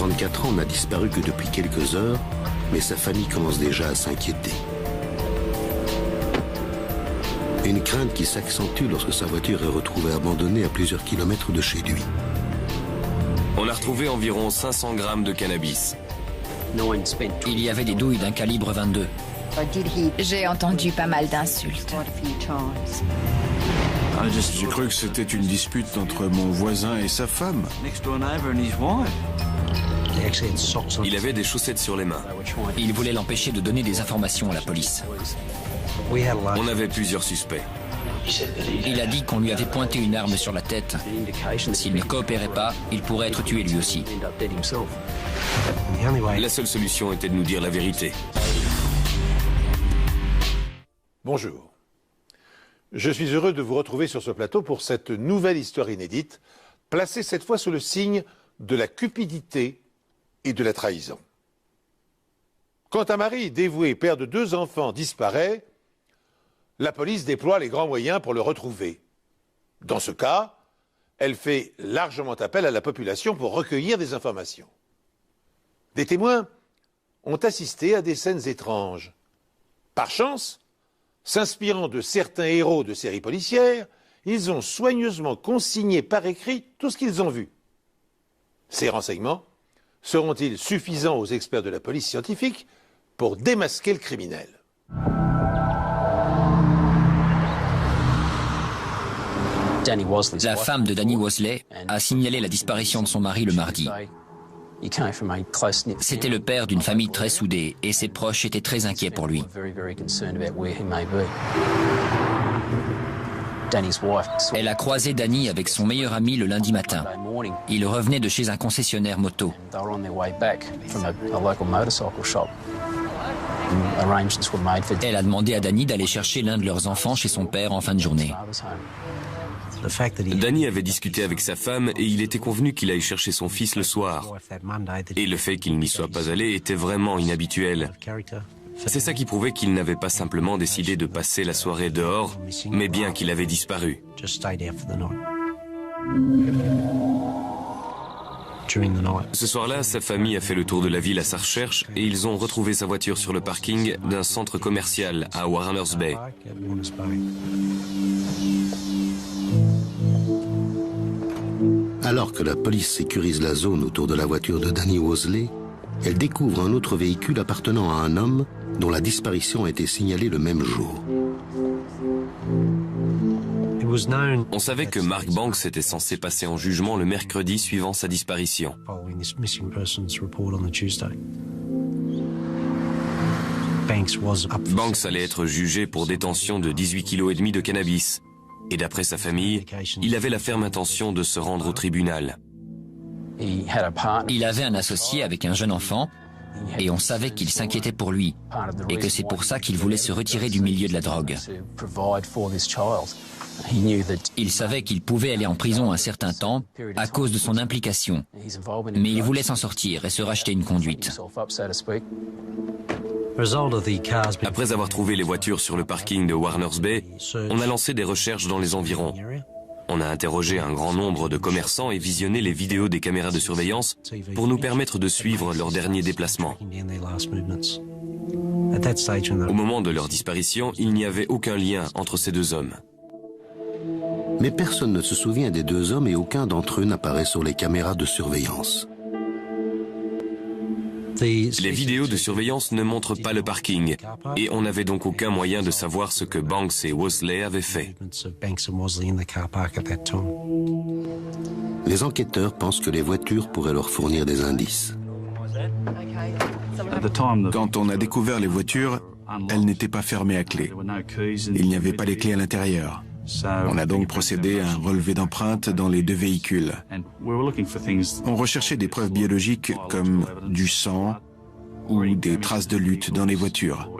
34 ans n'a disparu que depuis quelques heures, mais sa famille commence déjà à s'inquiéter. Une crainte qui s'accentue lorsque sa voiture est retrouvée abandonnée à plusieurs kilomètres de chez lui. On a retrouvé environ 500 grammes de cannabis. Il y avait des douilles d'un calibre 22. J'ai entendu pas mal d'insultes. J'ai cru que c'était une dispute entre mon voisin et sa femme. Il avait des chaussettes sur les mains. Il voulait l'empêcher de donner des informations à la police. On avait plusieurs suspects. Il a dit qu'on lui avait pointé une arme sur la tête. S'il ne coopérait pas, il pourrait être tué lui aussi. La seule solution était de nous dire la vérité. Bonjour. Je suis heureux de vous retrouver sur ce plateau pour cette nouvelle histoire inédite, placée cette fois sous le signe de la cupidité et de la trahison. Quand un mari dévoué, père de 2 enfants, disparaît, la police déploie les grands moyens pour le retrouver. Dans ce cas, elle fait largement appel à la population pour recueillir des informations. Des témoins ont assisté à des scènes étranges. Par chance, s'inspirant de certains héros de séries policières, ils ont soigneusement consigné par écrit tout ce qu'ils ont vu. Ces renseignements seront-ils suffisants aux experts de la police scientifique pour démasquer le criminel ? La femme de Danny Wosley a signalé la disparition de son mari le mardi. C'était le père d'une famille très soudée et ses proches étaient très inquiets pour lui. Elle a croisé Danny avec son meilleur ami le lundi matin. Il revenait de chez un concessionnaire moto. Elle a demandé à Danny d'aller chercher l'un de leurs enfants chez son père en fin de journée. Danny avait discuté avec sa femme et il était convenu qu'il aille chercher son fils le soir. Et le fait qu'il n'y soit pas allé était vraiment inhabituel. C'est ça qui prouvait qu'il n'avait pas simplement décidé de passer la soirée dehors, mais bien qu'il avait disparu. Ce soir-là, sa famille a fait le tour de la ville à sa recherche et ils ont retrouvé sa voiture sur le parking d'un centre commercial à Warners Bay. Alors que la police sécurise la zone autour de la voiture de Danny Wosley, elle découvre un autre véhicule appartenant à un homme dont la disparition a été signalée le même jour. On savait que Mark Banks était censé passer en jugement le mercredi suivant sa disparition. Banks allait être jugé pour détention de 18,5 kg de cannabis. Et d'après sa famille, il avait la ferme intention de se rendre au tribunal. Il avait un associé avec un jeune enfant et on savait qu'il s'inquiétait pour lui et que c'est pour ça qu'il voulait se retirer du milieu de la drogue. Il savait qu'il pouvait aller en prison un certain temps à cause de son implication, mais il voulait s'en sortir et se racheter une conduite. Après avoir trouvé les voitures sur le parking de Warners Bay, on a lancé des recherches dans les environs. On a interrogé un grand nombre de commerçants et visionné les vidéos des caméras de surveillance pour nous permettre de suivre leurs derniers déplacements. Au moment de leur disparition, il n'y avait aucun lien entre ces 2 hommes. Mais personne ne se souvient des 2 hommes et aucun d'entre eux n'apparaît sur les caméras de surveillance. Les vidéos de surveillance ne montrent pas le parking et on n'avait donc aucun moyen de savoir ce que Banks et Wosley avaient fait. Les enquêteurs pensent que les voitures pourraient leur fournir des indices. Quand on a découvert les voitures, elles n'étaient pas fermées à clé. Il n'y avait pas les clés à l'intérieur. On a donc procédé à un relevé d'empreintes dans les 2 véhicules. On recherchait des preuves biologiques comme du sang ou des traces de lutte dans les voitures.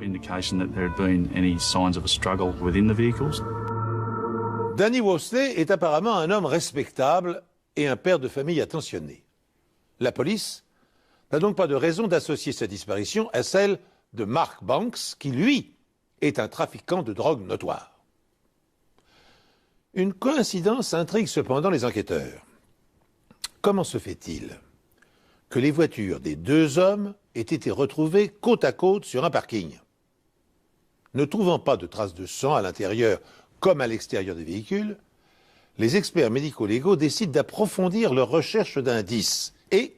Danny Wosley est apparemment un homme respectable et un père de famille attentionné. La police n'a donc pas de raison d'associer sa disparition à celle de Mark Banks, qui, lui, est un trafiquant de drogue notoire. Une coïncidence intrigue cependant les enquêteurs. Comment se fait-il que les voitures des deux hommes aient été retrouvées côte à côte sur un parking. Ne trouvant pas de traces de sang à l'intérieur comme à l'extérieur des véhicules, les experts médico-légaux décident d'approfondir leurs recherches d'indices et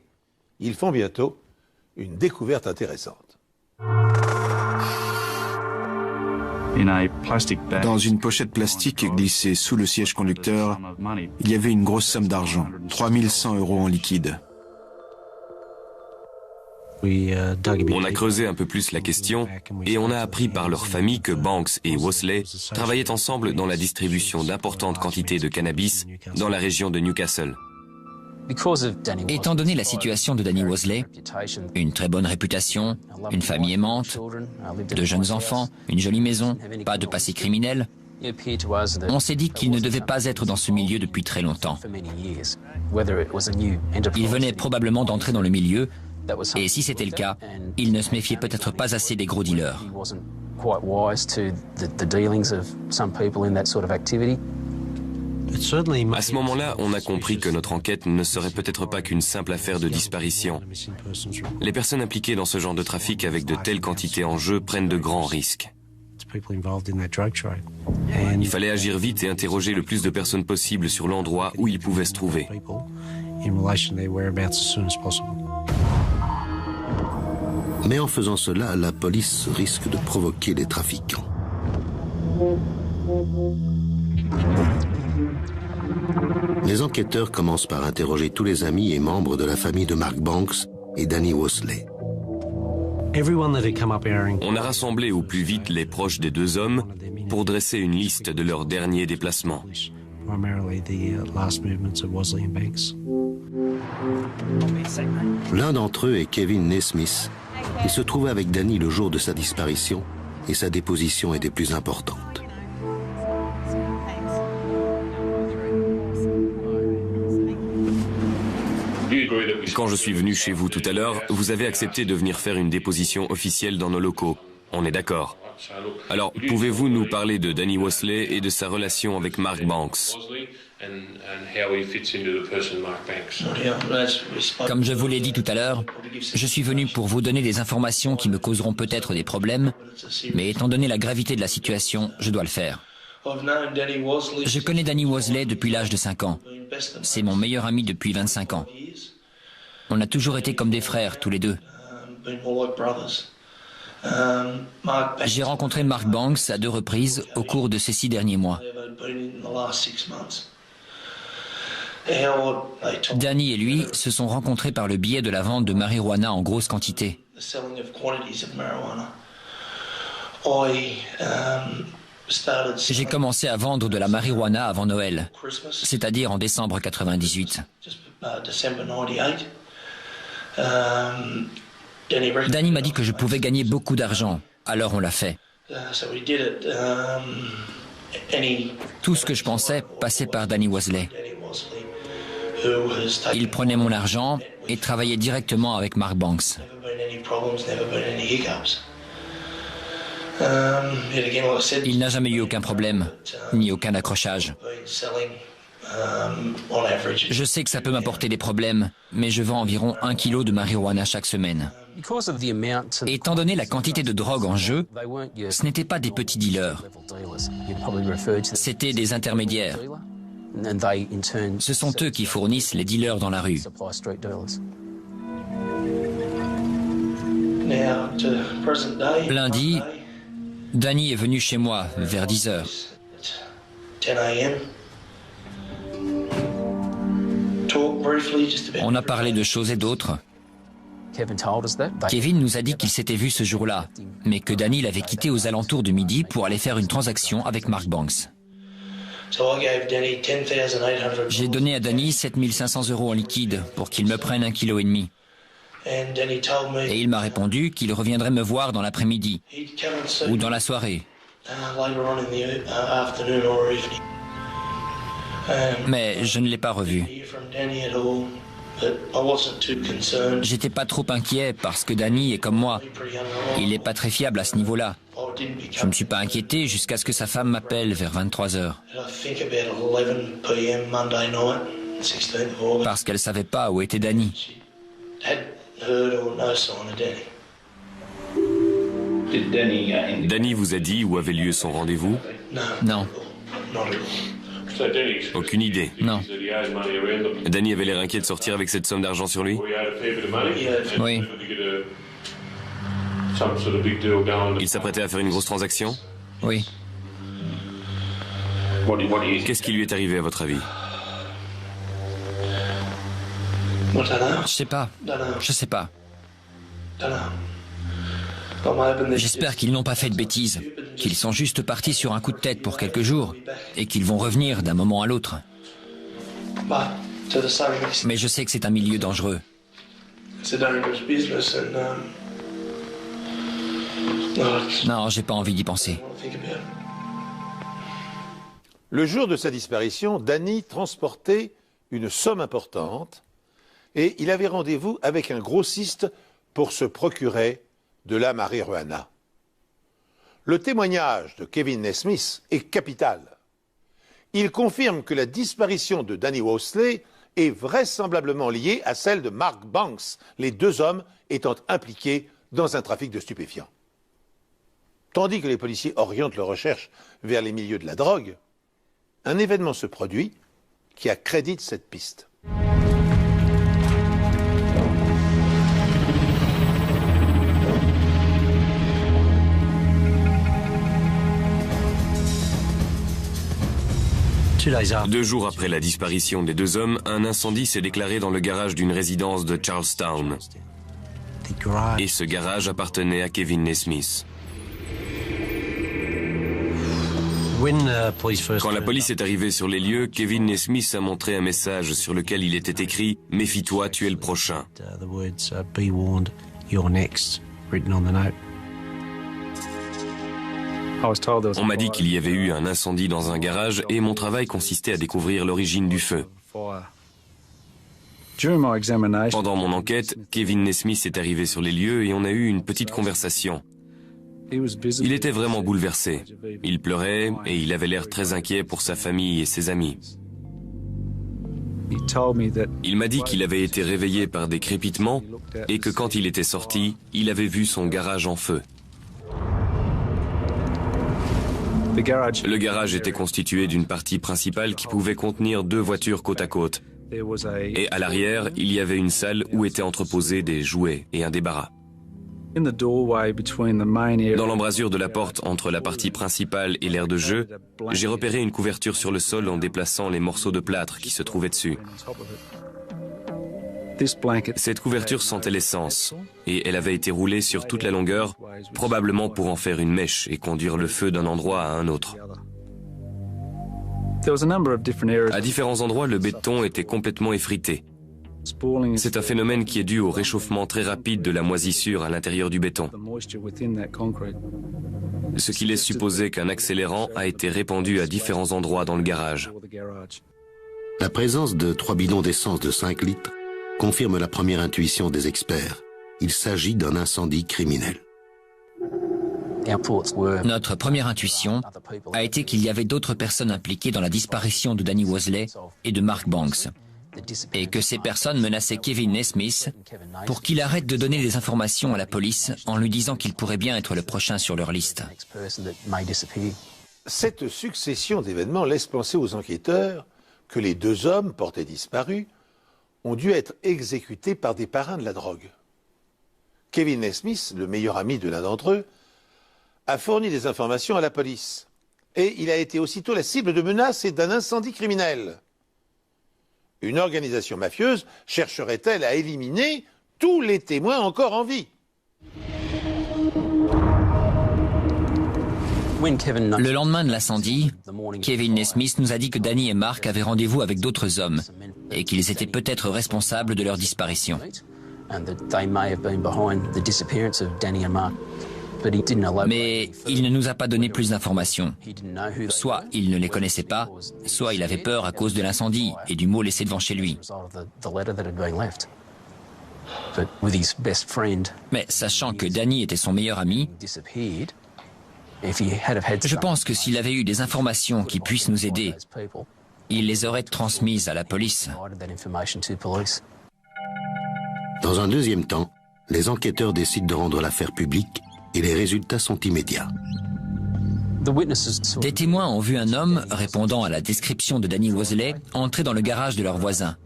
ils font bientôt une découverte intéressante. Dans une pochette plastique glissée sous le siège conducteur, il y avait une grosse somme d'argent, 3100 € en liquide. On a creusé un peu plus la question et on a appris par leur famille que Banks et Wosley travaillaient ensemble dans la distribution d'importantes quantités de cannabis dans la région de Newcastle. Étant donné la situation de Danny Wosley, une très bonne réputation, une famille aimante, de jeunes enfants, une jolie maison, pas de passé criminel, on s'est dit qu'il ne devait pas être dans ce milieu depuis très longtemps. Il venait probablement d'entrer dans le milieu, et si c'était le cas, il ne se méfiait peut-être pas assez des gros dealers. À ce moment-là, on a compris que notre enquête ne serait peut-être pas qu'une simple affaire de disparition. Les personnes impliquées dans ce genre de trafic avec de telles quantités en jeu prennent de grands risques. Il fallait agir vite et interroger le plus de personnes possible sur l'endroit où ils pouvaient se trouver. Mais en faisant cela, la police risque de provoquer les trafiquants. Les enquêteurs commencent par interroger tous les amis et membres de la famille de Mark Banks et Danny Wosley. On a rassemblé au plus vite les proches des deux hommes pour dresser une liste de leurs derniers déplacements. L'un d'entre eux est Kevin Naismith. Il se trouvait avec Danny le jour de sa disparition et sa déposition était plus importante. Quand je suis venu chez vous tout à l'heure, vous avez accepté de venir faire une déposition officielle dans nos locaux. On est d'accord. Alors, pouvez-vous nous parler de Danny Wosley et de sa relation avec Mark Banks? Comme je vous l'ai dit tout à l'heure, je suis venu pour vous donner des informations qui me causeront peut-être des problèmes, mais étant donné la gravité de la situation, je dois le faire. Je connais Danny Wosley depuis l'âge de 5 ans. C'est mon meilleur ami depuis 25 ans. On a toujours été comme des frères, tous les deux. J'ai rencontré Mark Banks à 2 reprises au cours de ces 6 derniers mois. Danny et lui se sont rencontrés par le biais de la vente de marijuana en grosse quantité. J'ai commencé à vendre de la marijuana avant Noël, c'est-à-dire en décembre 98. Danny m'a dit que je pouvais gagner beaucoup d'argent, alors on l'a fait. Tout ce que je pensais passait par Danny Wosley. Il prenait mon argent et travaillait directement avec Mark Banks. Il n'a jamais eu aucun problème, ni aucun accrochage. Je sais que ça peut m'apporter des problèmes, mais je vends environ 1 kilo de marijuana chaque semaine. Étant donné la quantité de drogue en jeu, ce n'étaient pas des petits dealers. C'était des intermédiaires. Ce sont eux qui fournissent les dealers dans la rue. Lundi, Danny est venu chez moi vers 10 heures. On a parlé de choses et d'autres. Kevin nous a dit qu'il s'était vu ce jour-là, mais que Danny l'avait quitté aux alentours de midi pour aller faire une transaction avec Mark Banks. J'ai donné à Danny 7500 € en liquide pour qu'il me prenne 1,5 kg. Et il m'a répondu qu'il reviendrait me voir dans l'après-midi ou dans la soirée. Mais je ne l'ai pas revu. J'étais pas trop inquiet parce que Danny est comme moi. Il n'est pas très fiable à ce niveau-là. Je ne me suis pas inquiété jusqu'à ce que sa femme m'appelle vers 23 heures. Parce qu'elle savait pas où était Danny. Danny vous a dit où avait lieu son rendez-vous? Non, Aucune idée. non. Danny avait l'air inquiet de sortir avec cette somme d'argent sur lui? Oui, Il s'apprêtait à faire une grosse transaction? oui. Qu'est-ce qui lui est arrivé à votre avis? Je sais pas. Je sais pas. J'espère qu'ils n'ont pas fait de bêtises, qu'ils sont juste partis sur un coup de tête pour quelques jours et qu'ils vont revenir d'un moment à l'autre. Mais je sais que c'est un milieu dangereux. Non, j'ai pas envie d'y penser. Le jour de sa disparition, Danny transportait une somme importante et il avait rendez-vous avec un grossiste pour se procurer de la marijuana. Le témoignage de Kevin Nesmith est capital. Il confirme que la disparition de Danny Wosley est vraisemblablement liée à celle de Mark Banks, les deux hommes étant impliqués dans un trafic de stupéfiants. Tandis que les policiers orientent leurs recherches vers les milieux de la drogue, un événement se produit qui accrédite cette piste. Deux jours après la disparition des deux hommes, un incendie s'est déclaré dans le garage d'une résidence de Charlestown. Et ce garage appartenait à Kevin Nesmith. Quand la police est arrivée sur les lieux, Kevin Nesmith a montré un message sur lequel il était écrit « Méfie-toi, tu es le prochain ». On m'a dit qu'il y avait eu un incendie dans un garage et mon travail consistait à découvrir l'origine du feu. Pendant mon enquête, Kevin Nesmith est arrivé sur les lieux et on a eu une petite conversation. Il était vraiment bouleversé. Il pleurait et il avait l'air très inquiet pour sa famille et ses amis. Il m'a dit qu'il avait été réveillé par des crépitements et que quand il était sorti, il avait vu son garage en feu. Le garage était constitué d'une partie principale qui pouvait contenir deux voitures côte à côte. Et à l'arrière, il y avait une salle où étaient entreposés des jouets et un débarras. Dans l'embrasure de la porte entre la partie principale et l'aire de jeu, j'ai repéré une couverture sur le sol en déplaçant les morceaux de plâtre qui se trouvaient dessus. Cette couverture sentait l'essence et elle avait été roulée sur toute la longueur, probablement pour en faire une mèche et conduire le feu d'un endroit à un autre. À différents endroits, le béton était complètement effrité. C'est un phénomène qui est dû au réchauffement très rapide de la moisissure à l'intérieur du béton, ce qui laisse supposer qu'un accélérant a été répandu à différents endroits dans le garage. La présence de 3 bidons d'essence de 5 litres confirme la première intuition des experts. Il s'agit d'un incendie criminel. Notre première intuition a été qu'il y avait d'autres personnes impliquées dans la disparition de Danny Wosley et de Mark Banks, et que ces personnes menaçaient Kevin Nesmith pour qu'il arrête de donner des informations à la police en lui disant qu'il pourrait bien être le prochain sur leur liste. Cette succession d'événements laisse penser aux enquêteurs que les deux hommes portés disparus ont dû être exécutés par des parrains de la drogue. Kevin Nesmith, le meilleur ami de l'un d'entre eux, a fourni des informations à la police. Et il a été aussitôt la cible de menaces et d'un incendie criminel. Une organisation mafieuse chercherait-elle à éliminer tous les témoins encore en vie? Le lendemain de l'incendie, Kevin Nesmith nous a dit que Danny et Mark avaient rendez-vous avec d'autres hommes et qu'ils étaient peut-être responsables de leur disparition. Mais il ne nous a pas donné plus d'informations. Soit il ne les connaissait pas, soit il avait peur à cause de l'incendie et du mot laissé devant chez lui. Mais sachant que Danny était son meilleur ami, je pense que s'il avait eu des informations qui puissent nous aider, il les aurait transmises à la police. Dans un deuxième temps, les enquêteurs décident de rendre l'affaire publique et les résultats sont immédiats. Des témoins ont vu un homme, répondant à la description de Danny Wosley, entrer dans le garage de leur voisin.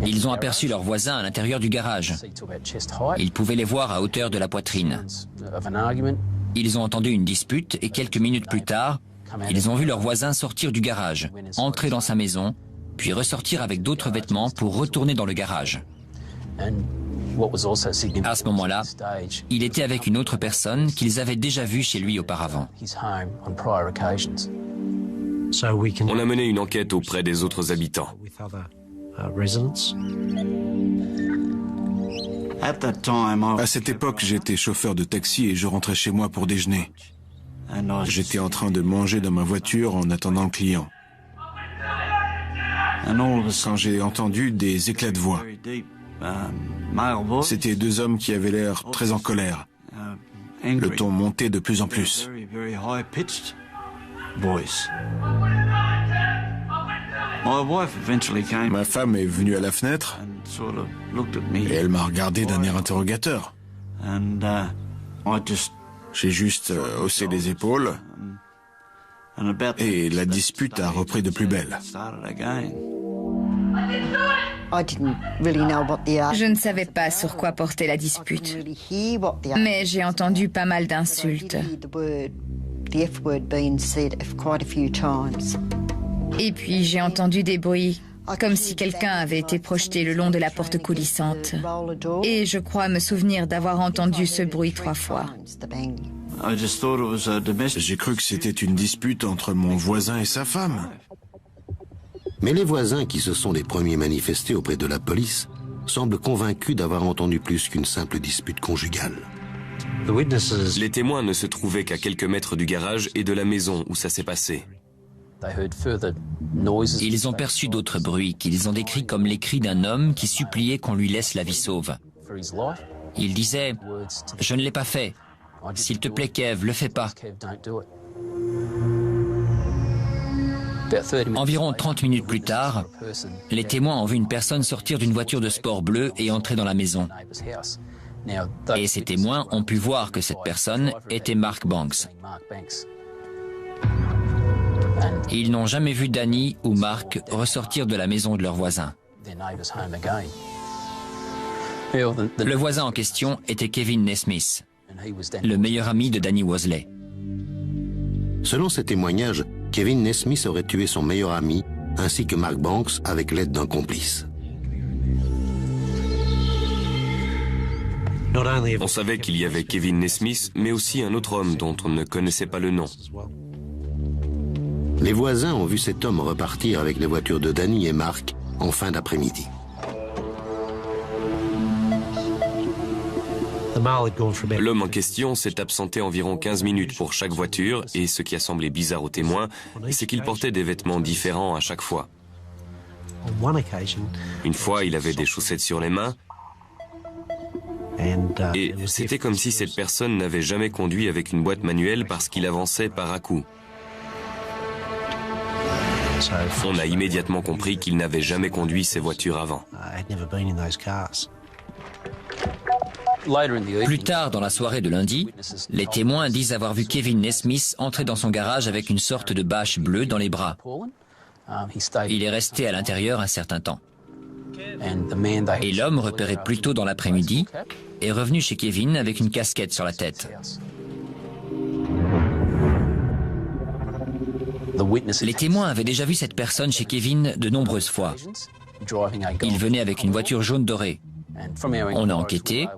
Ils ont aperçu leur voisin à l'intérieur du garage. Ils pouvaient les voir à hauteur de la poitrine. Ils ont entendu une dispute et quelques minutes plus tard, ils ont vu leur voisin sortir du garage, entrer dans sa maison, puis ressortir avec d'autres vêtements pour retourner dans le garage. À ce moment-là, il était avec une autre personne qu'ils avaient déjà vue chez lui auparavant. On a mené une enquête auprès des autres habitants. À cette époque, j'étais chauffeur de taxi et je rentrais chez moi pour déjeuner. J'étais en train de manger dans ma voiture en attendant le client. Quand j'ai entendu des éclats de voix, c'était deux hommes qui avaient l'air très en colère. Le ton montait de plus en plus. Ma femme est venue à la fenêtre et elle m'a regardé d'un air interrogateur. J'ai juste haussé les épaules et la dispute a repris de plus belle. Je ne savais pas sur quoi portait la dispute, mais j'ai entendu pas mal d'insultes. Et puis j'ai entendu des bruits, comme si quelqu'un avait été projeté le long de la porte coulissante. Et je crois me souvenir d'avoir entendu ce bruit 3 fois. J'ai cru que c'était une dispute entre mon voisin et sa femme. Mais les voisins, qui se sont les premiers manifestés auprès de la police, semblent convaincus d'avoir entendu plus qu'une simple dispute conjugale. Les témoins ne se trouvaient qu'à quelques mètres du garage et de la maison où ça s'est passé. Ils ont perçu d'autres bruits qu'ils ont décrits comme les cris d'un homme qui suppliait qu'on lui laisse la vie sauve. Il disait « Je ne l'ai pas fait. S'il te plaît, Kev, le fais pas. » Environ 30 minutes plus tard, les témoins ont vu une personne sortir d'une voiture de sport bleue et entrer dans la maison. Et ces témoins ont pu voir que cette personne était Mark Banks. Ils n'ont jamais vu Danny ou Mark ressortir de la maison de leur voisin. Le voisin en question était Kevin Nesmith, le meilleur ami de Danny Wosley. Selon ces témoignages, Kevin Nesmith aurait tué son meilleur ami ainsi que Mark Banks avec l'aide d'un complice. On savait qu'il y avait Kevin Nesmith, mais aussi un autre homme dont on ne connaissait pas le nom. Les voisins ont vu cet homme repartir avec les voitures de Danny et Mark en fin d'après-midi. L'homme en question s'est absenté environ 15 minutes pour chaque voiture et ce qui a semblé bizarre aux témoins, c'est qu'il portait des vêtements différents à chaque fois. Une fois, il avait des chaussettes sur les mains et c'était comme si cette personne n'avait jamais conduit avec une boîte manuelle parce qu'il avançait par à-coups. On a immédiatement compris qu'il n'avait jamais conduit ces voitures avant. Plus tard dans la soirée de lundi, les témoins disent avoir vu Kevin Nesmith entrer dans son garage avec une sorte de bâche bleue dans les bras. Il est resté à l'intérieur un certain temps. Et l'homme, repéré plus tôt dans l'après-midi, est revenu chez Kevin avec une casquette sur la tête. Les témoins avaient déjà vu cette personne chez Kevin de nombreuses fois. Il venait avec une voiture jaune dorée. On a enquêté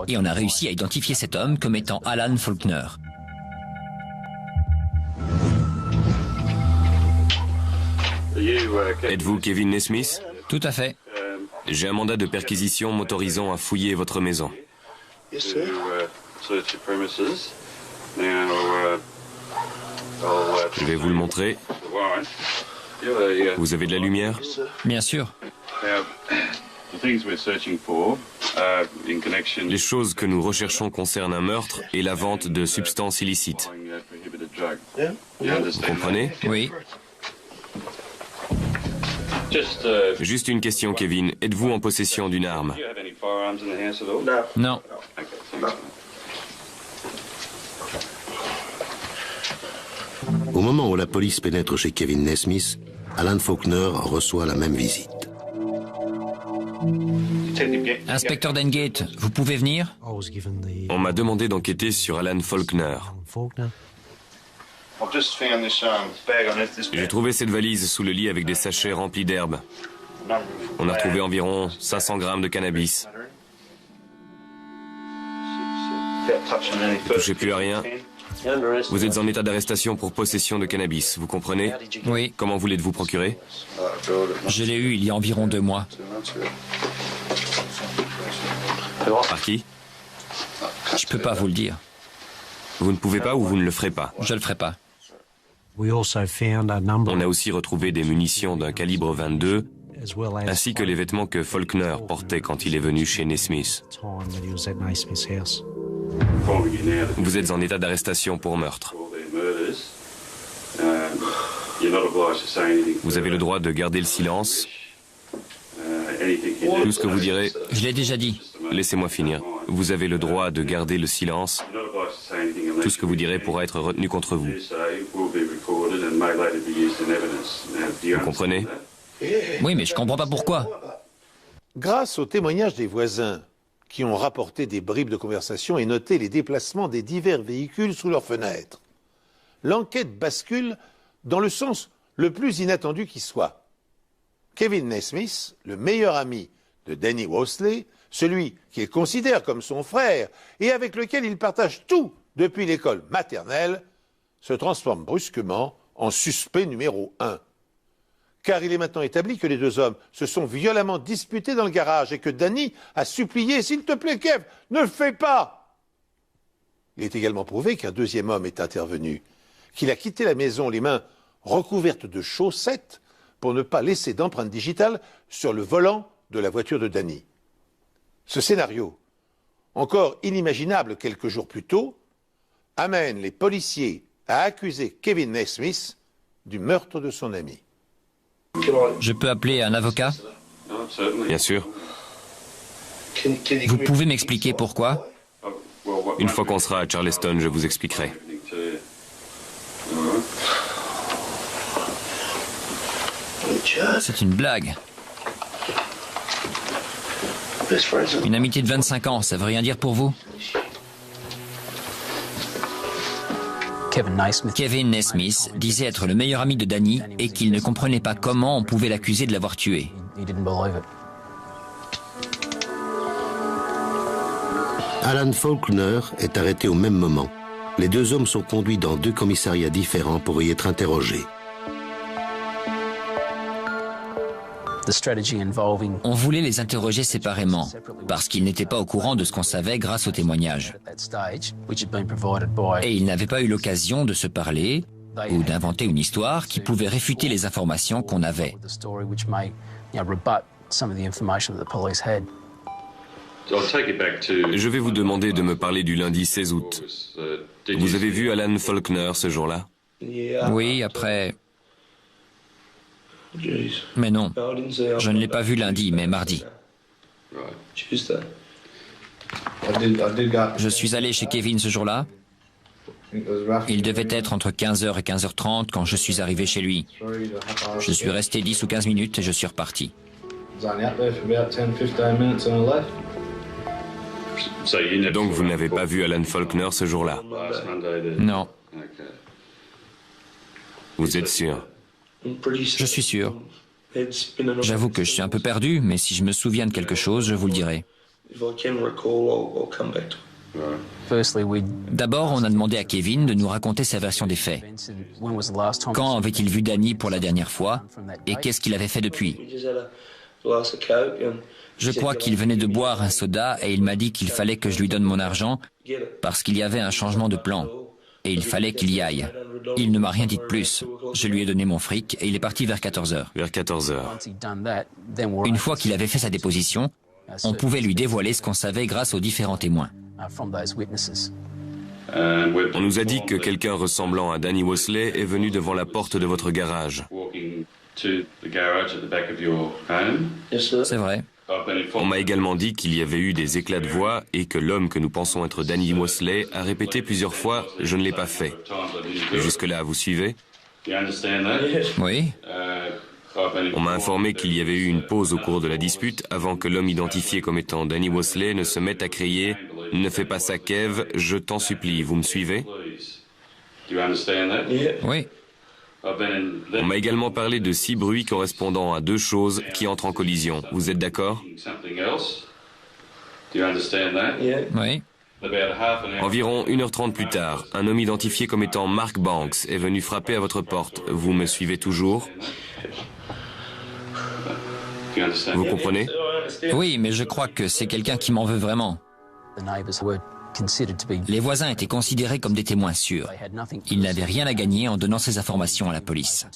et on a réussi à identifier cet homme comme étant Alan Faulkner. Êtes-vous Kevin Nesmith? Tout à fait. J'ai un mandat de perquisition m'autorisant à fouiller votre maison. Je vais vous le montrer. Vous avez de la lumière? Bien sûr. Les choses que nous recherchons concernent un meurtre et la vente de substances illicites. Vous comprenez? Oui. Juste une question, Kevin. Êtes-vous en possession d'une arme? Non. Au moment où la police pénètre chez Kevin Naismith, Alan Faulkner reçoit la même visite. Inspecteur Dengate, vous pouvez venir? On m'a demandé d'enquêter sur Alan Faulkner. J'ai trouvé cette valise sous le lit avec des sachets remplis d'herbes. On a retrouvé environ 500 grammes de cannabis. Ne touchez plus à rien. Vous êtes en état d'arrestation pour possession de cannabis, vous comprenez? Oui. Comment vous l'êtes-vous procuré? Je l'ai eu il y a environ 2 mois. Par qui? Je peux pas vous le dire. Vous ne pouvez pas ou vous ne le ferez pas? Je le ferai pas. On a aussi retrouvé des munitions d'un calibre 22, ainsi que les vêtements que Faulkner portait quand il est venu chez Naismith. Vous êtes en état d'arrestation pour meurtre. Vous avez le droit de garder le silence. Tout ce que vous direz... Je l'ai déjà dit. Laissez-moi finir. Vous avez le droit de garder le silence. Tout ce que vous direz pourra être retenu contre vous. Vous comprenez? Oui, mais je comprends pas pourquoi. Grâce aux témoignages des voisins qui ont rapporté des bribes de conversation et noté les déplacements des divers véhicules sous leurs fenêtres, l'enquête bascule dans le sens le plus inattendu qui soit. Kevin Naismith, le meilleur ami de Danny Worsley, celui qu'il considère comme son frère et avec lequel il partage tout depuis l'école maternelle, se transforme brusquement en suspect numéro 1. Car il est maintenant établi que les deux hommes se sont violemment disputés dans le garage et que Danny a supplié « S'il te plaît, Kev, ne le fais pas !» Il est également prouvé qu'un deuxième homme est intervenu, qu'il a quitté la maison les mains recouvertes de chaussettes pour ne pas laisser d'empreinte digitale sur le volant de la voiture de Danny. Ce scénario, encore inimaginable quelques jours plus tôt, amène les policiers à accuser Kevin Naismith du meurtre de son ami. Je peux appeler un avocat? Bien sûr. Vous pouvez m'expliquer pourquoi? Une fois qu'on sera à Charleston, je vous expliquerai. C'est une blague. Une amitié de 25 ans, ça veut rien dire pour vous? Kevin Naismith disait être le meilleur ami de Danny et qu'il ne comprenait pas comment on pouvait l'accuser de l'avoir tué. Alan Faulkner est arrêté au même moment. Les deux hommes sont conduits dans 2 commissariats différents pour y être interrogés. On voulait les interroger séparément, parce qu'ils n'étaient pas au courant de ce qu'on savait grâce aux témoignages. Et ils n'avaient pas eu l'occasion de se parler ou d'inventer une histoire qui pouvait réfuter les informations qu'on avait. Je vais vous demander de me parler du lundi 16 août. Vous avez vu Alan Faulkner ce jour-là? Oui, après... Mais non, je ne l'ai pas vu lundi, mais mardi. Je suis allé chez Kevin ce jour-là. Il devait être entre 15h et 15h30 quand je suis arrivé chez lui. Je suis resté 10 ou 15 minutes et je suis reparti. Donc vous n'avez pas vu Alan Faulkner ce jour-là? Non. Vous êtes sûr? Je suis sûr. J'avoue que je suis un peu perdu, mais si je me souviens de quelque chose, je vous le dirai. D'abord, on a demandé à Kevin de nous raconter sa version des faits. Quand avait-il vu Danny pour la dernière fois et qu'est-ce qu'il avait fait depuis? Je crois qu'il venait de boire un soda et il m'a dit qu'il fallait que je lui donne mon argent parce qu'il y avait un changement de plan et il fallait qu'il y aille. Il ne m'a rien dit de plus. Je lui ai donné mon fric et il est parti vers 14h. Vers 14h. Une fois qu'il avait fait sa déposition, on pouvait lui dévoiler ce qu'on savait grâce aux différents témoins. On nous a dit que quelqu'un ressemblant à Danny Worsley est venu devant la porte de votre garage. C'est vrai. On m'a également dit qu'il y avait eu des éclats de voix et que l'homme que nous pensons être Danny Mosley a répété plusieurs fois « je ne l'ai pas fait ». Jusque-là, vous suivez? Oui. On m'a informé qu'il y avait eu une pause au cours de la dispute avant que l'homme identifié comme étant Danny Mosley ne se mette à crier « ne fais pas ça, Kev, je t'en supplie ». Vous me suivez? Oui. On m'a également parlé de 6 bruits correspondant à 2 choses qui entrent en collision. Vous êtes d'accord? Oui. Environ 1h30 plus tard, un homme identifié comme étant Mark Banks est venu frapper à votre porte. Vous me suivez toujours? Vous comprenez? Oui, mais je crois que c'est quelqu'un qui m'en veut vraiment. Les voisins étaient considérés comme des témoins sûrs. Ils n'avaient rien à gagner en donnant ces informations à la police.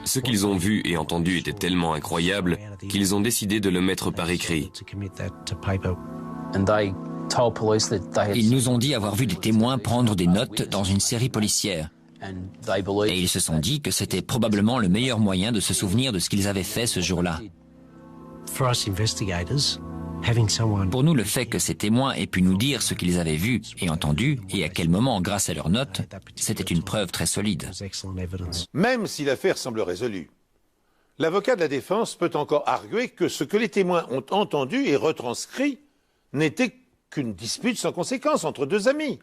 Ce qu'ils ont vu et entendu était tellement incroyable qu'ils ont décidé de le mettre par écrit. Ils nous ont dit avoir vu des témoins prendre des notes dans une série policière. Et ils se sont dit que c'était probablement le meilleur moyen de se souvenir de ce qu'ils avaient fait ce jour-là. Pour nous, le fait que ces témoins aient pu nous dire ce qu'ils avaient vu et entendu, et à quel moment grâce à leurs notes, c'était une preuve très solide. Même si l'affaire semble résolue, l'avocat de la défense peut encore arguer que ce que les témoins ont entendu et retranscrit n'était qu'une dispute sans conséquence entre 2 amis.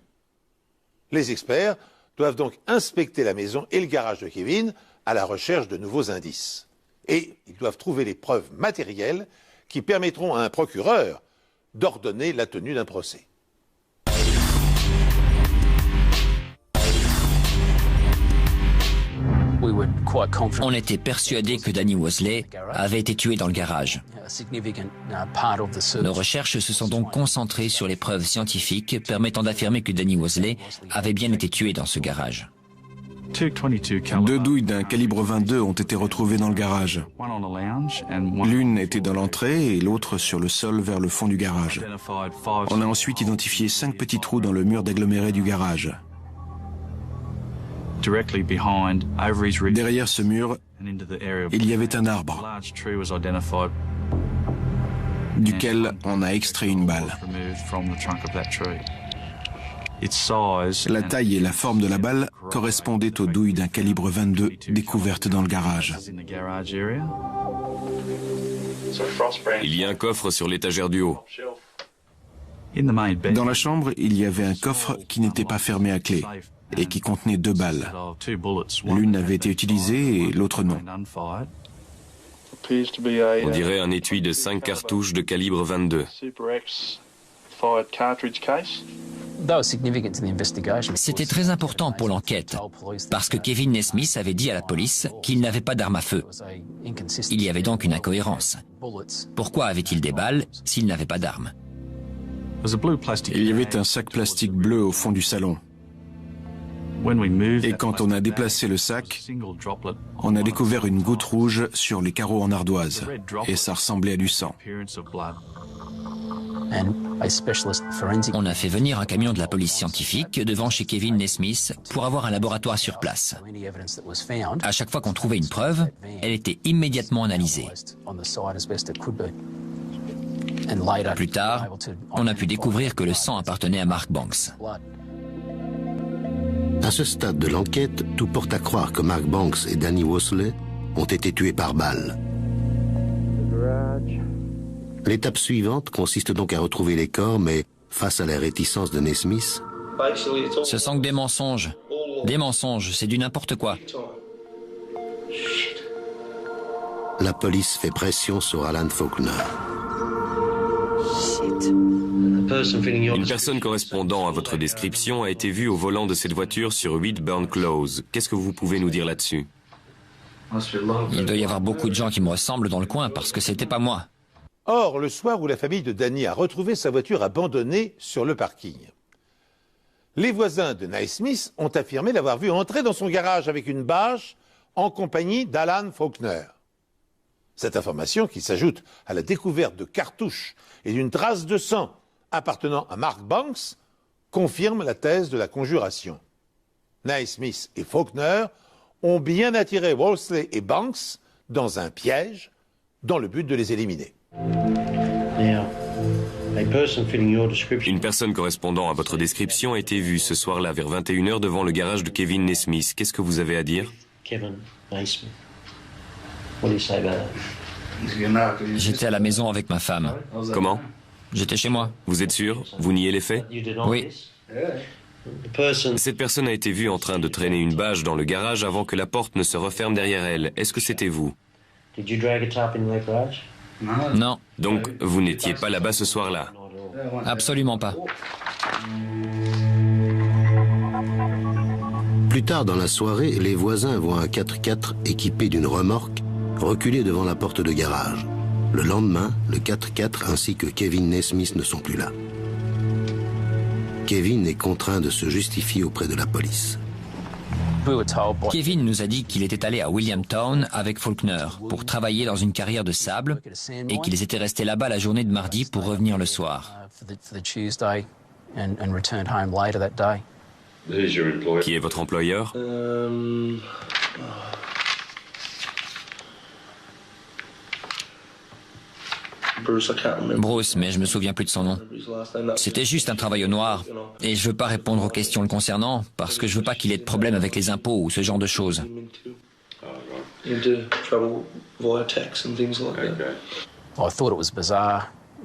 Les experts doivent donc inspecter la maison et le garage de Kevin à la recherche de nouveaux indices. Et ils doivent trouver les preuves matérielles qui permettront à un procureur d'ordonner la tenue d'un procès. On était persuadés que Danny Mosley avait été tué dans le garage. Nos recherches se sont donc concentrées sur les preuves scientifiques permettant d'affirmer que Danny Mosley avait bien été tué dans ce garage. 2 douilles d'un calibre 22 ont été retrouvées dans le garage. L'une était dans l'entrée et l'autre sur le sol vers le fond du garage. On a ensuite identifié 5 petits trous dans le mur d'aggloméré du garage. Derrière ce mur, il y avait un arbre, duquel on a extrait une balle. La taille et la forme de la balle correspondaient aux douilles d'un calibre 22 découvertes dans le garage. Il y a un coffre sur l'étagère du haut. Dans la chambre, il y avait un coffre qui n'était pas fermé à clé et qui contenait 2 balles. L'une avait été utilisée et l'autre non. On dirait un étui de 5 cartouches de calibre 22. C'était très important pour l'enquête, parce que Kevin Nesmith avait dit à la police qu'il n'avait pas d'arme à feu. Il y avait donc une incohérence. Pourquoi avait-il des balles s'il n'avait pas d'arme? Il y avait un sac plastique bleu au fond du salon. Et quand on a déplacé le sac, on a découvert une goutte rouge sur les carreaux en ardoise. Et ça ressemblait à du sang. On a fait venir un camion de la police scientifique devant chez Kevin Nesmith pour avoir un laboratoire sur place. À chaque fois qu'on trouvait une preuve, elle était immédiatement analysée. Plus tard, on a pu découvrir que le sang appartenait à Mark Banks. À ce stade de l'enquête, tout porte à croire que Mark Banks et Danny Mosley ont été tués par balle. L'étape suivante consiste donc à retrouver les corps, mais face à la réticence de Nesmith, Ce sont que des mensonges. Des mensonges, c'est du n'importe quoi. la police fait pression sur Alan Faulkner. Une personne correspondant à votre description a été vue au volant de cette voiture sur 8 Burn Close. Qu'est-ce que vous pouvez nous dire là-dessus? Il doit y avoir beaucoup de gens qui me ressemblent dans le coin parce que c'était pas moi. Or, le soir où la famille de Danny a retrouvé sa voiture abandonnée sur le parking, les voisins de Naismith ont affirmé l'avoir vu entrer dans son garage avec une bâche en compagnie d'Alan Faulkner. Cette information, qui s'ajoute à la découverte de cartouches et d'une trace de sang appartenant à Mark Banks, confirme la thèse de la conjuration. Naismith et Faulkner ont bien attiré Wolseley et Banks dans un piège dans le but de les éliminer. Une personne correspondant à votre description a été vue ce soir-là vers 21h devant le garage de Kevin Naismith. Qu'est-ce que vous avez à dire? J'étais à la maison avec ma femme. Comment? J'étais chez moi. Vous êtes sûr? Vous niez les faits? Oui. Cette personne a été vue en train de traîner une bâche dans le garage avant que la porte ne se referme derrière elle. Est-ce que c'était vous? Non, Donc, vous n'étiez pas là-bas ce soir-là? absolument pas. Plus tard dans la soirée, les voisins voient un 4x4 équipé d'une remorque reculer devant la porte de garage. Le lendemain, le 4x4 ainsi que Kevin Naismith ne sont plus là. Kevin est contraint de se justifier auprès de la police. Kevin nous a dit qu'il était allé à Williamstown avec Faulkner pour travailler dans une carrière de sable et qu'ils étaient restés là-bas la journée de mardi pour revenir le soir. Qui est votre employeur? Bruce, mais je me souviens plus de son nom. C'était juste un travail au noir. Et je veux pas répondre aux questions le concernant, parce que je veux pas qu'il ait de problème avec les impôts ou ce genre de choses.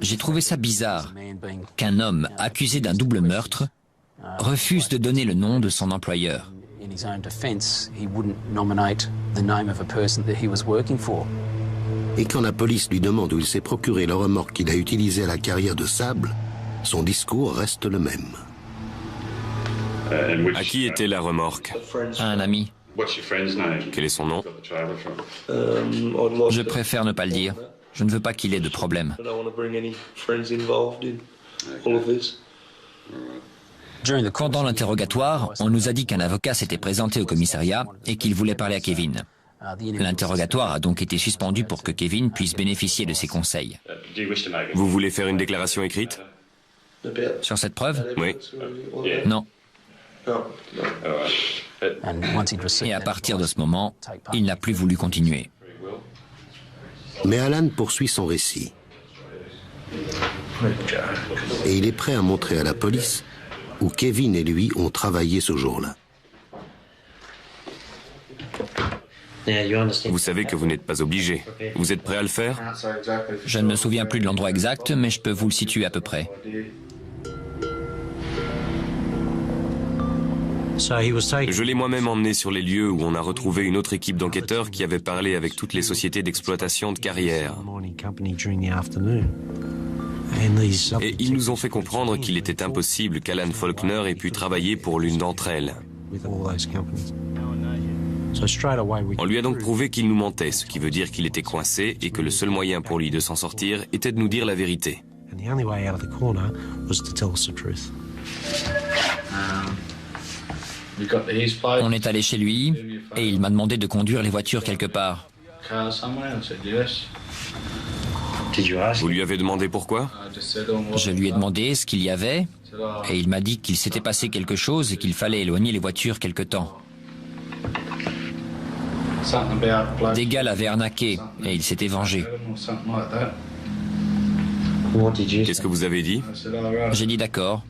J'ai trouvé ça bizarre qu'un homme accusé d'un double meurtre refuse de donner le nom de son employeur. Et quand la police lui demande où il s'est procuré le remorque qu'il a utilisé à la carrière de sable, son discours reste le même. À qui était la remorque? Un ami. Quel est son nom? Je préfère ne pas le dire. Je ne veux pas qu'il ait de problème. Pendant l'interrogatoire, on nous a dit qu'un avocat s'était présenté au commissariat et qu'il voulait parler à Kevin. L'interrogatoire a donc été suspendu pour que Kevin puisse bénéficier de ses conseils. Vous voulez faire une déclaration écrite? Sur cette preuve? Oui. Non. Et à partir de ce moment, il n'a plus voulu continuer. Mais Alan poursuit son récit. Et il est prêt à montrer à la police où Kevin et lui ont travaillé ce jour-là. Vous savez que vous n'êtes pas obligé. Vous êtes prêt à le faire? Je ne me souviens plus de l'endroit exact, mais je peux vous le situer à peu près. Je l'ai moi-même emmené sur les lieux où on a retrouvé une autre équipe d'enquêteurs qui avait parlé avec toutes les sociétés d'exploitation de carrière. Et ils nous ont fait comprendre qu'il était impossible qu'Alan Faulkner ait pu travailler pour l'une d'entre elles. On lui a donc prouvé qu'il nous mentait, ce qui veut dire qu'il était coincé et que le seul moyen pour lui de s'en sortir était de nous dire la vérité. On est allé chez lui et il m'a demandé de conduire les voitures quelque part. Vous lui avez demandé pourquoi? Je lui ai demandé ce qu'il y avait et il m'a dit qu'il s'était passé quelque chose et qu'il fallait éloigner les voitures quelque temps. Des gars l'avaient arnaqué et il s'était vengé. Qu'est-ce que vous avez dit? J'ai dit d'accord.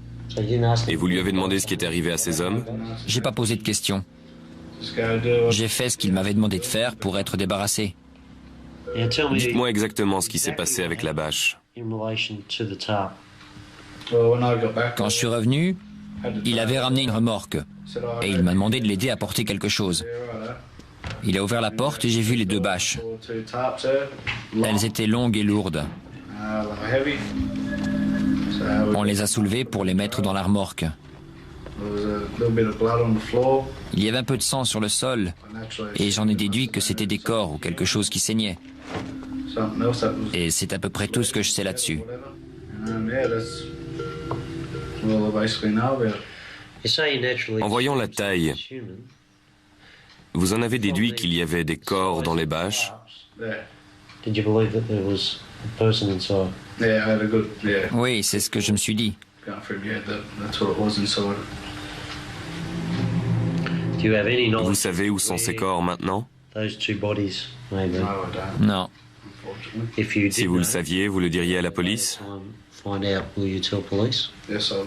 Et vous lui avez demandé ce qui était arrivé à ces hommes? J'ai pas posé de questions. J'ai fait ce qu'il m'avait demandé de faire pour être débarrassé. Dites-moi exactement ce qui s'est passé avec la bâche. Quand je suis revenu, il avait ramené une remorque et il m'a demandé de l'aider à porter quelque chose. Il a ouvert la porte et j'ai vu les deux bâches. Elles étaient longues et lourdes. On les a soulevées pour les mettre dans la remorque. Il y avait un peu de sang sur le sol et j'en ai déduit que c'était des corps ou quelque chose qui saignait. Et c'est à peu près tout ce que je sais là-dessus. En voyant la taille, vous en avez déduit qu'il y avait des corps dans les bâches? Oui, c'est ce que je me suis dit. Vous savez où sont ces corps maintenant? Non. Si vous le saviez, vous le diriez à la police?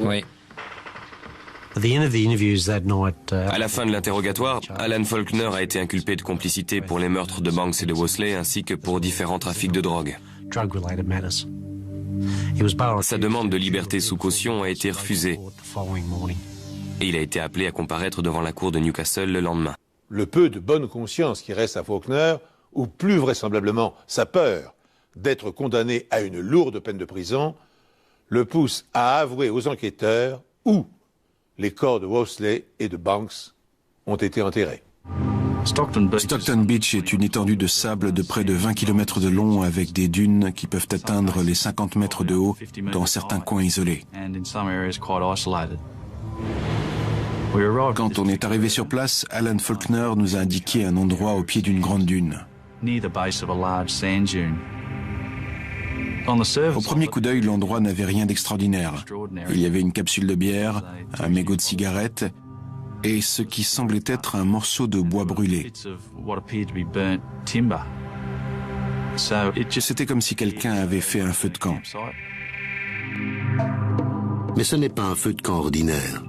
Oui. À la fin de l'interrogatoire, Alan Faulkner a été inculpé de complicité pour les meurtres de Banks et de Wosley ainsi que pour différents trafics de drogue. Sa demande de liberté sous caution a été refusée et il a été appelé à comparaître devant la cour de Newcastle le lendemain. Le peu de bonne conscience qui reste à Faulkner, ou plus vraisemblablement sa peur d'être condamné à une lourde peine de prison, le pousse à avouer aux enquêteurs où les corps de Wosley et de Banks ont été enterrés. Stockton Beach est une étendue de sable de près de 20 km de long avec des dunes qui peuvent atteindre les 50 mètres de haut dans certains coins isolés. Quand on est arrivé sur place, Alan Faulkner nous a indiqué un endroit au pied d'une grande dune. Au premier coup d'œil, l'endroit n'avait rien d'extraordinaire. Il y avait une capsule de bière, un mégot de cigarette et ce qui semblait être un morceau de bois brûlé. C'était comme si quelqu'un avait fait un feu de camp. Mais ce n'est pas un feu de camp ordinaire.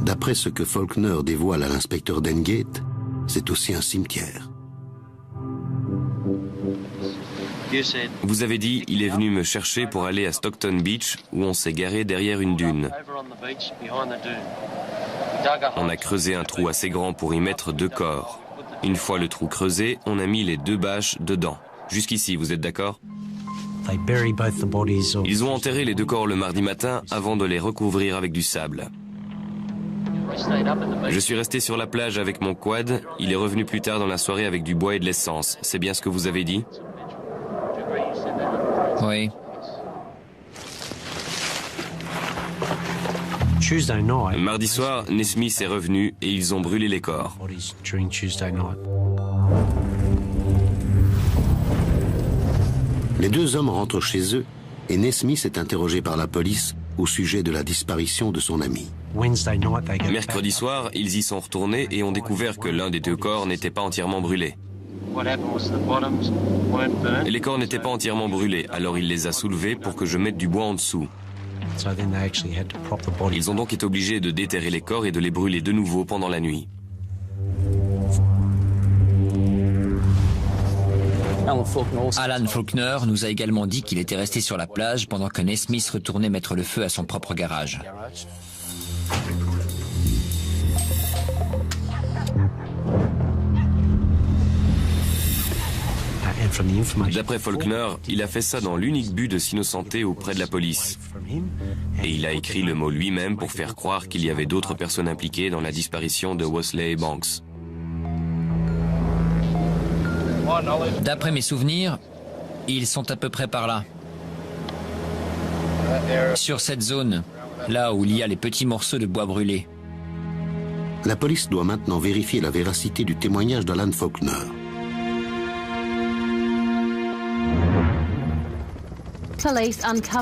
D'après ce que Faulkner dévoile à l'inspecteur Dengate, c'est aussi un cimetière. Vous avez dit, il est venu me chercher pour aller à Stockton Beach, où on s'est garé derrière une dune. On a creusé un trou assez grand pour y mettre 2 corps. Une fois le trou creusé, on a mis les 2 bâches dedans. Jusqu'ici, vous êtes d'accord? Ils ont enterré les 2 corps le mardi matin avant de les recouvrir avec du sable. Je suis resté sur la plage avec mon quad. Il est revenu plus tard dans la soirée avec du bois et de l'essence. C'est bien ce que vous avez dit? Oui. Mardi soir, Nesmith est revenu et ils ont brûlé les corps. Les 2 hommes rentrent chez eux et Nesmith est interrogé par la police au sujet de la disparition de son ami. Mercredi soir, ils y sont retournés et ont découvert que l'un des 2 corps n'était pas entièrement brûlé. Les corps n'étaient pas entièrement brûlés, alors il les a soulevés pour que je mette du bois en dessous. Ils ont donc été obligés de déterrer les corps et de les brûler de nouveau pendant la nuit. Alan Faulkner nous a également dit qu'il était resté sur la plage pendant que Nesmith retournait mettre le feu à son propre garage. D'après Faulkner, il a fait ça dans l'unique but de s'innocenter auprès de la police. Et il a écrit le mot lui-même pour faire croire qu'il y avait d'autres personnes impliquées dans la disparition de Wosley et Banks. D'après mes souvenirs, ils sont à peu près par là. Sur cette zone, là où il y a les petits morceaux de bois brûlés. La police doit maintenant vérifier la véracité du témoignage d'Alan Faulkner.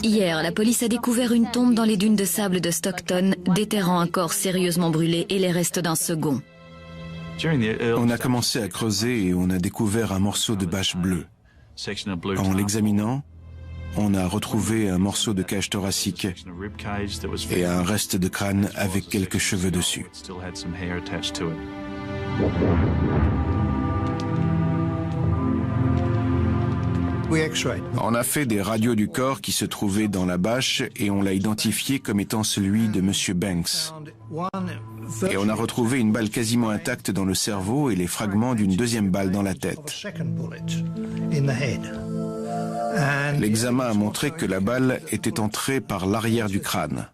Hier, la police a découvert une tombe dans les dunes de sable de Stockton, déterrant un corps sérieusement brûlé et les restes d'un second. On a commencé à creuser et on a découvert un morceau de bâche bleue. En l'examinant, on a retrouvé un morceau de cage thoracique et un reste de crâne avec quelques cheveux dessus. On a fait des radios du corps qui se trouvaient dans la bâche et on l'a identifié comme étant celui de M. Banks. Et on a retrouvé une balle quasiment intacte dans le cerveau et les fragments d'une 2e balle dans la tête. L'examen a montré que la balle était entrée par l'arrière du crâne,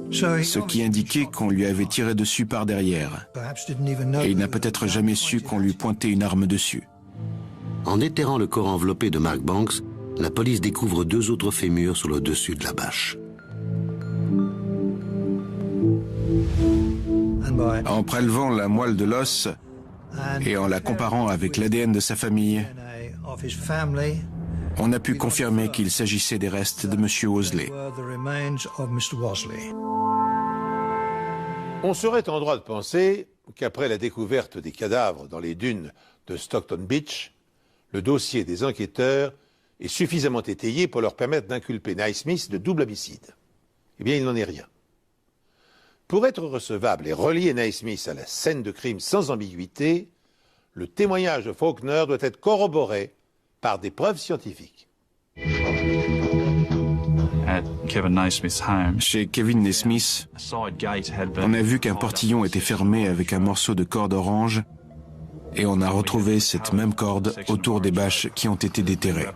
ce qui indiquait qu'on lui avait tiré dessus par derrière. Et il n'a peut-être jamais su qu'on lui pointait une arme dessus. En déterrant le corps enveloppé de Mark Banks, la police découvre 2 autres fémurs sur le dessus de la bâche. En prélevant la moelle de l'os et en la comparant avec l'ADN de sa famille, on a pu confirmer qu'il s'agissait des restes de M. Wosley. On serait en droit de penser qu'après la découverte des cadavres dans les dunes de Stockton Beach, le dossier des enquêteurs est suffisamment étayé pour leur permettre d'inculper Naismith de double homicide. Eh bien, il n'en est rien. Pour être recevable et relier Naismith à la scène de crime sans ambiguïté, le témoignage de Faulkner doit être corroboré par des preuves scientifiques. Chez Kevin Naismith, on a vu qu'un portillon était fermé avec un morceau de corde orange et on a retrouvé cette même corde autour des bâches qui ont été déterrées.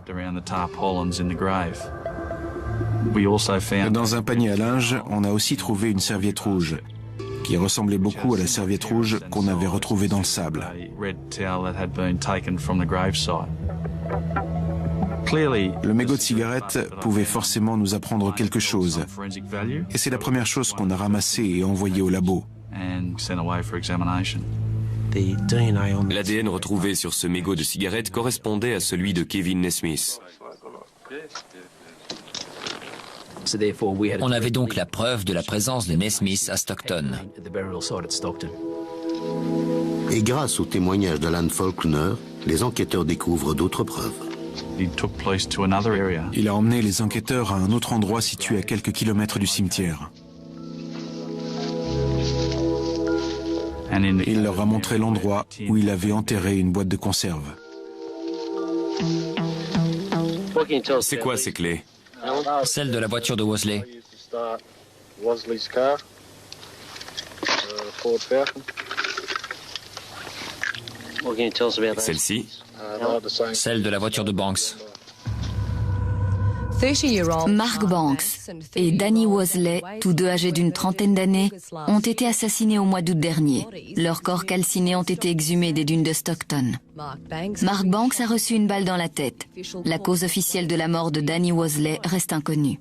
Dans un panier à linge, on a aussi trouvé une serviette rouge qui ressemblait beaucoup à la serviette rouge qu'on avait retrouvée dans le sable. Le mégot de cigarette pouvait forcément nous apprendre quelque chose. Et c'est la première chose qu'on a ramassée et envoyée au labo. L'ADN retrouvé sur ce mégot de cigarette correspondait à celui de Kevin Naismith. On avait donc la preuve de la présence de Naismith à Stockton. Et grâce au témoignage d'Alan Faulkner, les enquêteurs découvrent d'autres preuves. Il a emmené les enquêteurs à un autre endroit situé à quelques kilomètres du cimetière. Il leur a montré l'endroit où il avait enterré une boîte de conserve. C'est quoi ces clés? Celle de la voiture de Wosley. Celle-ci? Celle de la voiture de Banks. Mark Banks et Danny Wosley, tous deux âgés d'une trentaine d'années, ont été assassinés au mois d'août dernier. Leurs corps calcinés ont été exhumés des dunes de Stockton. Mark Banks a reçu une balle dans la tête. La cause officielle de la mort de Danny Wosley reste inconnue.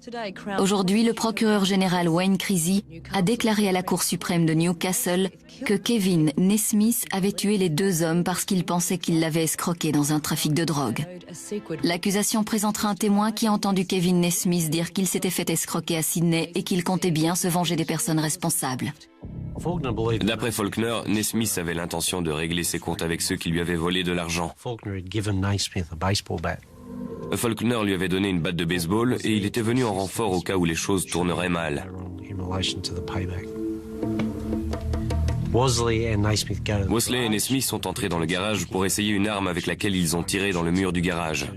Aujourd'hui, le procureur général Wayne Creasy a déclaré à la Cour suprême de Newcastle que Kevin Naismith avait tué les deux hommes parce qu'il pensait qu'il l'avait escroqué dans un trafic de drogue. L'accusation présentera un témoin qui a entendu Kevin Naismith dire qu'il s'était fait escroquer à Sydney et qu'il comptait bien se venger des personnes responsables. D'après Faulkner, Naismith avait l'intention de régler ses comptes avec ceux qui lui avaient volé de l'argent. Faulkner lui avait donné une batte de baseball et il était venu en renfort au cas où les choses tourneraient mal. Wosley et Naismith sont entrés dans le garage pour essayer une arme avec laquelle ils ont tiré dans le mur du garage.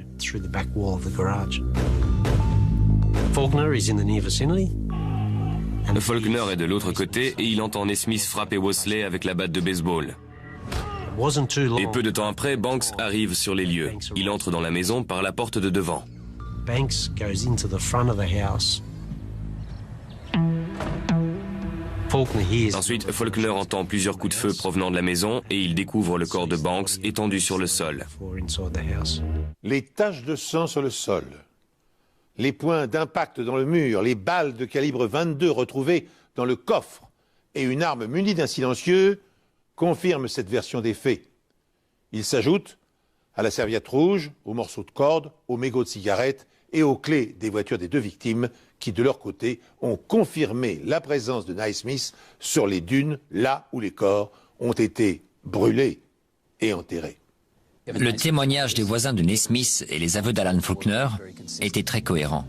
Faulkner est de l'autre côté et il entend Naismith frapper Wosley avec la batte de baseball. Et peu de temps après, Banks arrive sur les lieux. Il entre dans la maison par la porte de devant. Ensuite, Faulkner entend plusieurs coups de feu provenant de la maison et il découvre le corps de Banks étendu sur le sol. Les taches de sang sur le sol, les points d'impact dans le mur, les balles de calibre 22 retrouvées dans le coffre et une arme munie d'un silencieux confirment cette version des faits. Il s'ajoute à la serviette rouge, aux morceaux de corde, aux mégots de cigarettes et aux clés des voitures des deux victimes qui, de leur côté, ont confirmé la présence de Naismith sur les dunes, là où les corps ont été brûlés et enterrés. Le témoignage des voisins de Naismith et les aveux d'Alan Faulkner étaient très cohérents.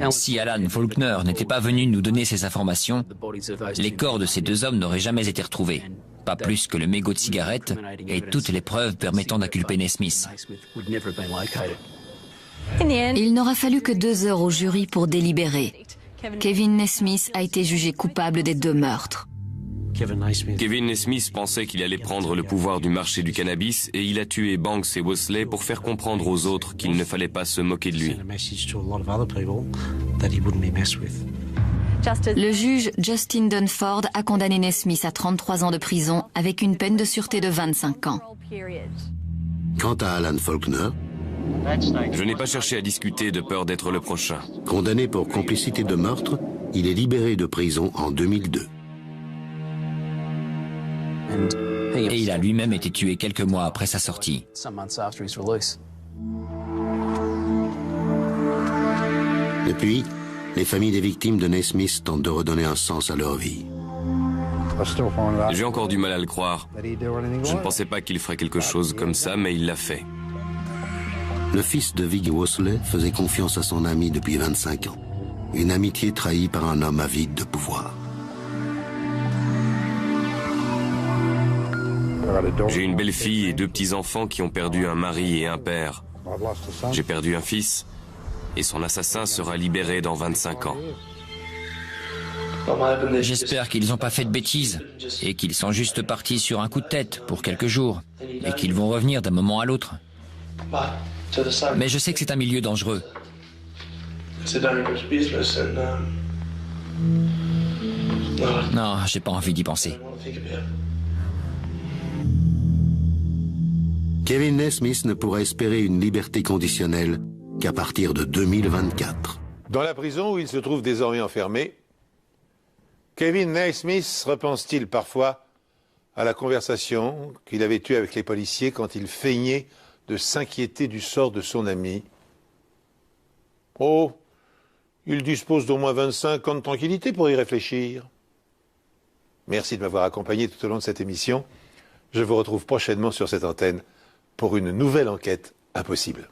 Si Alan Faulkner n'était pas venu nous donner ces informations, les corps de ces deux hommes n'auraient jamais été retrouvés. Pas plus que le mégot de cigarette et toutes les preuves permettant d'inculper Naismith. Il n'aura fallu que 2 heures au jury pour délibérer. Kevin Naismith a été jugé coupable des 2 meurtres. Kevin Naismith pensait qu'il allait prendre le pouvoir du marché du cannabis et il a tué Banks et Wosley pour faire comprendre aux autres qu'il ne fallait pas se moquer de lui. Le juge Justin Dunford a condamné Naismith à 33 ans de prison avec une peine de sûreté de 25 ans. Quant à Alan Faulkner, je n'ai pas cherché à discuter de peur d'être le prochain. condamné pour complicité de meurtre, il est libéré de prison en 2002. Et il a lui-même été tué quelques mois après sa sortie. Depuis, les familles des victimes de Naismith tentent de redonner un sens à leur vie. J'ai encore du mal à le croire. Je ne pensais pas qu'il ferait quelque chose comme ça, mais il l'a fait. Le fils de Vig Worsley faisait confiance à son ami depuis 25 ans. Une amitié trahie par un homme avide de pouvoir. J'ai une belle-fille et 2 petits-enfants qui ont perdu un mari et un père. J'ai perdu un fils, et son assassin sera libéré dans 25 ans. J'espère qu'ils n'ont pas fait de bêtises et qu'ils sont juste partis sur un coup de tête pour quelques jours et qu'ils vont revenir d'un moment à l'autre. Mais je sais que c'est un milieu dangereux. Non, j'ai pas envie d'y penser. Kevin Naismith ne pourra espérer une liberté conditionnelle qu'à partir de 2024. Dans la prison où il se trouve désormais enfermé, Kevin Naismith repense-t-il parfois à la conversation qu'il avait eue avec les policiers quand il feignait de s'inquiéter du sort de son ami? Oh, il dispose d'au moins 25 ans de tranquillité pour y réfléchir. Merci de m'avoir accompagné tout au long de cette émission. Je vous retrouve prochainement sur cette antenne pour une nouvelle enquête impossible.